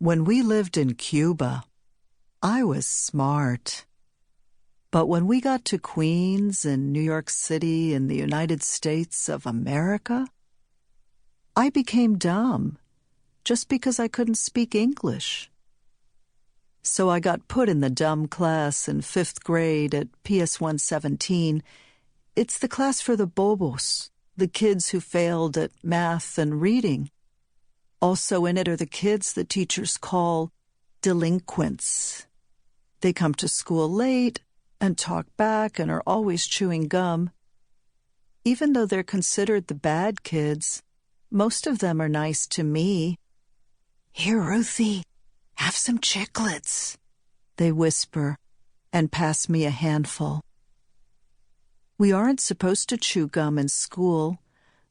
When we lived in Cuba, I was smart. But when we got to Queens and New York City in the United States of America, I became dumb just because I couldn't speak English. So I got put in the dumb class in 5th grade at PS 117. It's the class for the bobos, the kids who failed at math and reading. Also in it are the kids the teachers call delinquents. They come to school late and talk back and are always chewing gum. Even though they're considered the bad kids, most of them are nice to me. "Here, Ruthie, have some chiclets," they whisper and pass me a handful. We aren't supposed to chew gum in school,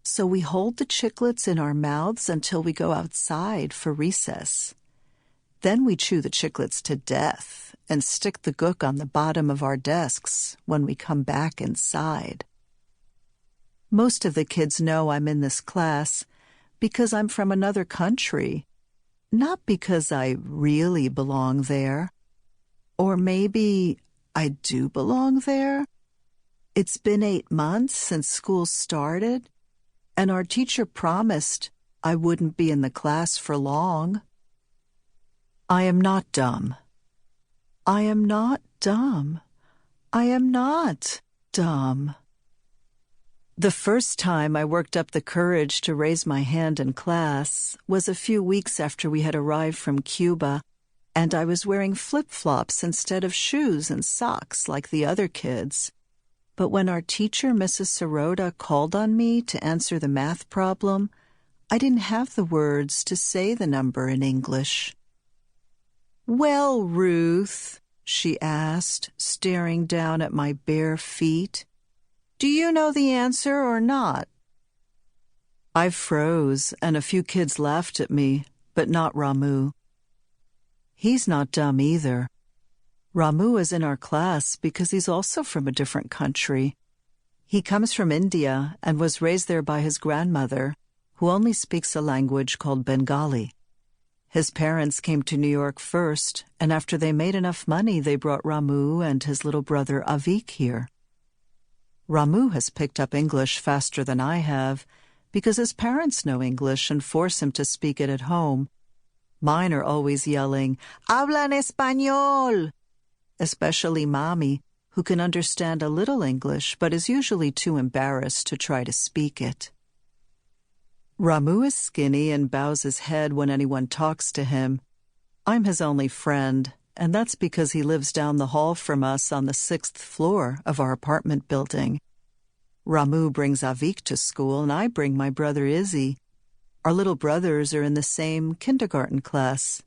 so we hold the chiclets in our mouths until we go outside for recess. Then we chew the chiclets to death and stick the gook on the bottom of our desks when we come back inside. Most of the kids know I'm in this class because I'm from another country, not because I really belong there. Or maybe I do belong there. It's been 8 months since school started, and our teacher promised I wouldn't be in the class for long. I am not dumb. I am not dumb. I am not dumb. The first time I worked up the courage to raise my hand in class was a few weeks after we had arrived from Cuba, and I was wearing flip-flops instead of shoes and socks like the other kids. But when our teacher, Mrs. Sirota, called on me to answer the math problem, I didn't have the words to say the number in English. "Well, Ruth," she asked, staring down at my bare feet, "do you know the answer or not?" I froze, and a few kids laughed at me, but not Ramu. He's not dumb either. Ramu is in our class because he's also from a different country. He comes from India and was raised there by his grandmother, who only speaks a language called Bengali. His parents came to New York first, and after they made enough money, they brought Ramu and his little brother Avik here. Ramu has picked up English faster than I have because his parents know English and force him to speak it at home. Mine are always yelling, "Habla en español!" Especially Mommy, who can understand a little English but is usually too embarrassed to try to speak it. Ramu is skinny and bows his head when anyone talks to him. I'm his only friend, and that's because he lives down the hall from us on the 6th floor of our apartment building. Ramu brings Avik to school, and I bring my brother Izzy. Our little brothers are in the same kindergarten class.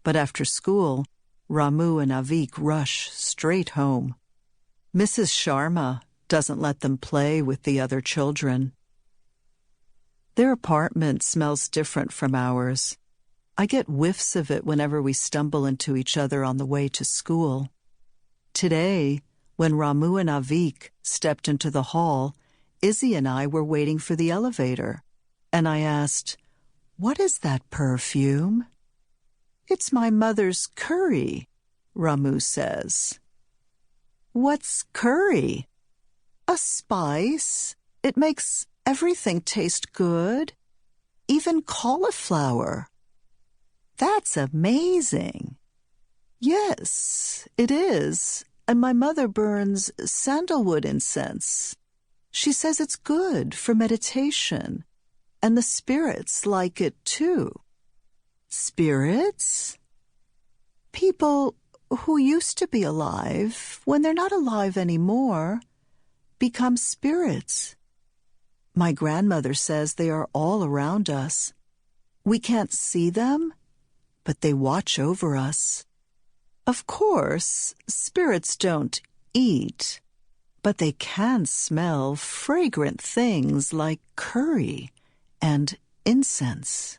But after school, Ramu and Avik rush straight home. Mrs. Sharma doesn't let them play with the other children. Their apartment smells different from ours. I get whiffs of it whenever we stumble into each other on the way to school. Today, when Ramu and Avik stepped into the hall, Izzy and I were waiting for the elevator, and I asked, "What is that perfume?" "It's my mother's curry," Ramu says. "What's curry?" "A spice. It makes everything tastes good, even cauliflower." "That's amazing." "Yes, it is, and my mother burns sandalwood incense. She says it's good for meditation, and the spirits like it too." "Spirits?" "People who used to be alive, when they're not alive anymore, become spirits. My grandmother says they are all around us. We can't see them, but they watch over us. Of course, spirits don't eat, but they can smell fragrant things like curry and incense."